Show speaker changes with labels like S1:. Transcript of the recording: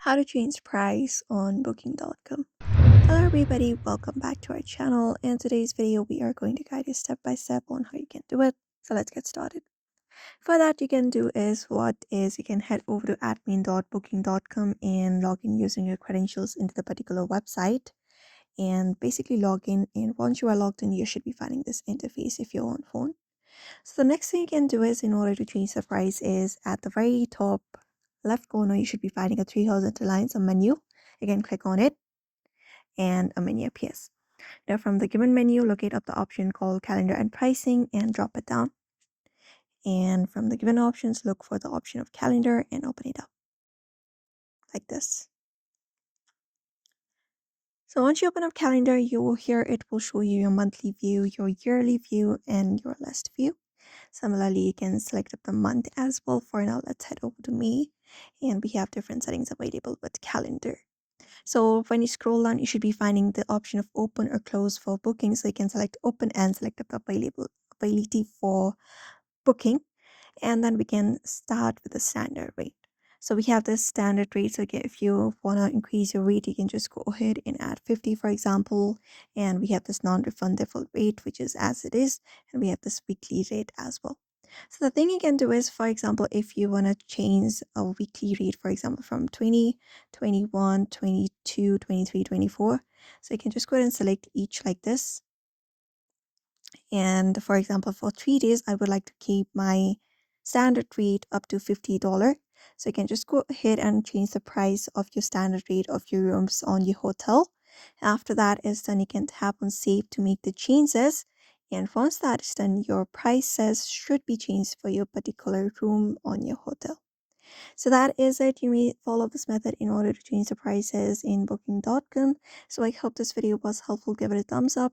S1: How to change price on booking.com. Hello everybody, welcome back to our channel. In today's video we are going to guide you step by step on how you can do it. So let's get started. For that, you can do is you can head over to admin.booking.com and log in using your credentials into the particular website and basically log in, and once you are logged in you should be finding this interface if you're on phone. So the next thing you can do is, in order to change the price, is at the very top left corner you should be finding a three horizontal lines, a menu. You can click on it and a menu appears. Now from the given menu, locate up the option called calendar and pricing and drop it down. And from the given options, look for the option of calendar and open it up like this. So once you open up calendar, you will hear it will show you your monthly view, your yearly view, and your list view. Similarly, you can select up the month as well. For now, let's head over to May, and we have different settings available with calendar. So when you scroll down, you should be finding the option of open or close for booking. So you can select open and select up the availability for booking, and then we can start with the standard rate. So we have this standard rate. So if you want to increase your rate, you can just go ahead and add 50, for example. And we have this non-refundable rate, which is as it is. And we have this weekly rate as well. So the thing you can do is, for example, if you want to change a weekly rate, for example, from 20, 21, 22, 23, 24. So you can just go ahead and select each like this. And for example, for 3 days, I would like to keep my standard rate up to $50. So you can just go ahead and change the price of your standard rate of your rooms on your hotel. After that is done, you can tap on save to make the changes. And once that is done, your prices should be changed for your particular room on your hotel. So that is it. You may follow this method in order to change the prices in booking.com. So I hope this video was helpful. Give it a thumbs up.